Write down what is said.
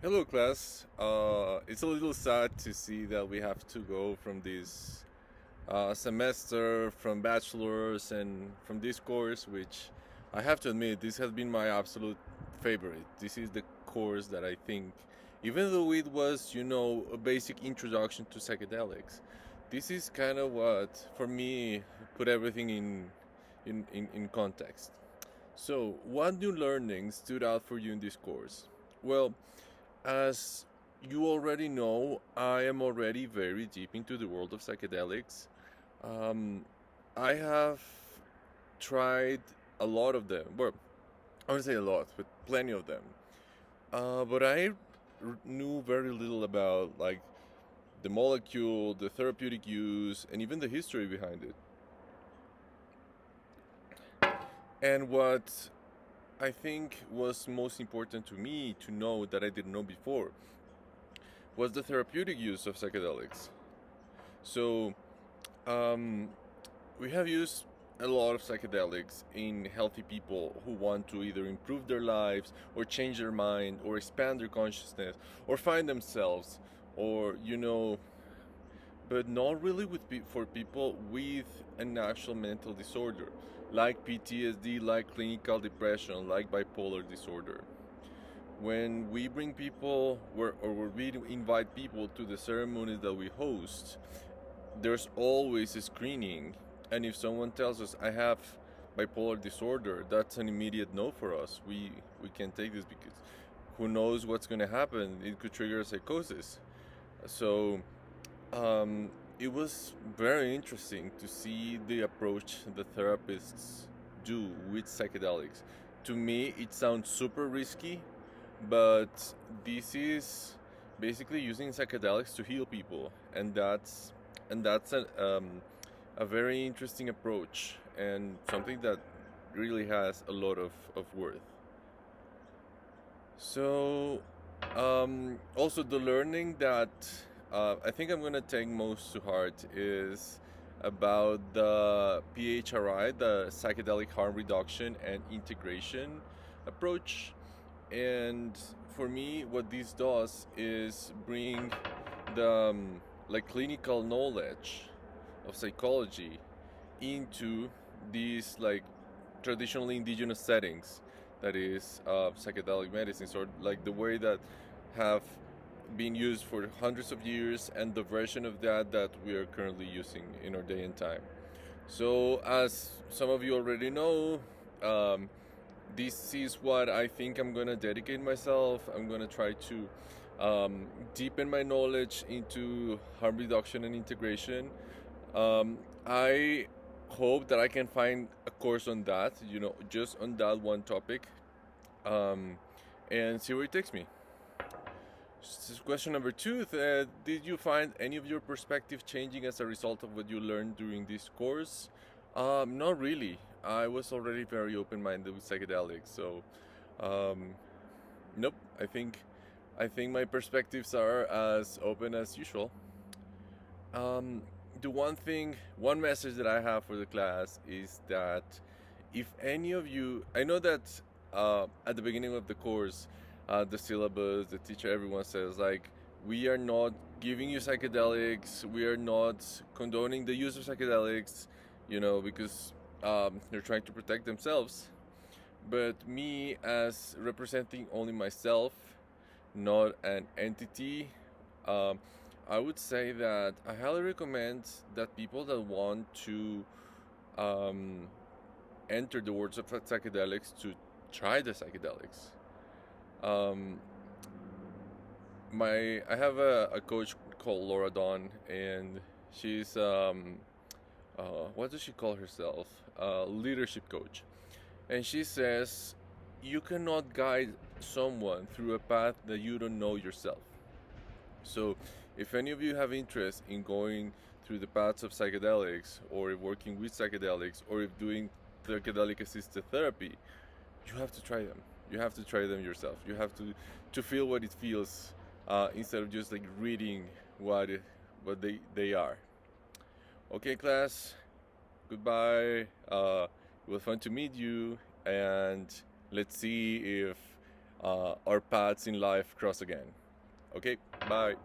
Hello, class. It's a little sad to see that we have to go from this semester, from bachelor's, and from this course, which I have to admit, this has been my absolute favorite. This is the course that I think, even though it was, a basic introduction to psychedelics, this is kind of what, for me, put everything in context. So, what new learnings stood out for you in this course? Well, as you already know, I am already very deep into the world of psychedelics. Um, I have tried a lot of them. Well, I wouldn't say a lot, but plenty of them. But knew very little about like the molecule, the therapeutic use, and even the history behind it. And what I think was most important to me to know that I didn't know before was the therapeutic use of psychedelics. So, um, we have used a lot of psychedelics in healthy people who want to either improve their lives or change their mind or expand their consciousness or find themselves or but not really for people with an actual mental disorder like PTSD, like clinical depression, like bipolar disorder. When we bring people or we invite people to the ceremonies that we host, there's always a screening. And if someone tells us I have bipolar disorder, that's an immediate no for us. We can't take this because who knows what's going to happen. It could trigger a psychosis. So um, it was very interesting to see the approach the therapists do with psychedelics. To me it sounds super risky, but this is basically using psychedelics to heal people, and that's a very interesting approach and something that really has a lot of worth. So, also the learning that I think I'm gonna take most to heart is about the PHRI, the psychedelic harm reduction and integration approach. And for me, what this does is bring the like clinical knowledge of psychology into these like traditionally indigenous settings, that is psychedelic medicines, or like the way that have been used for hundreds of years and the version of that we are currently using in our day and time. So as some of you already know, um, this is what I think I'm gonna dedicate myself. I'm gonna try to deepen my knowledge into harm reduction and integration. I hope that I can find a course on that, just on that one topic, um, and see where it takes me. Question number two: did you find any of your perspective changing as a result of what you learned during this course? Not really. I was already very open-minded with psychedelics, so um, nope. I think my perspectives are as open as usual. Um, the one message that I have for the class is that if any of you, I know that at the beginning of the course, the syllabus, the teacher, everyone says like, we are not giving you psychedelics, we are not condoning the use of psychedelics, because they're trying to protect themselves. But me, as representing only myself, not an entity, um, I would say that I highly recommend that people that want to um, enter the world of psychedelics to try the psychedelics. Um, I have a coach called Laura Dawn, and she's what does she call herself? Leadership coach, and she says you cannot guide someone through a path that you don't know yourself. So, if any of you have interest in going through the paths of psychedelics, or working with psychedelics, or if doing psychedelic assisted therapy, you have to try them. You have to try them yourself. You have to feel what it feels, instead of just like reading what they are. Okay, class. Goodbye. It was fun to meet you, and let's see if our paths in life cross again. Okay, bye.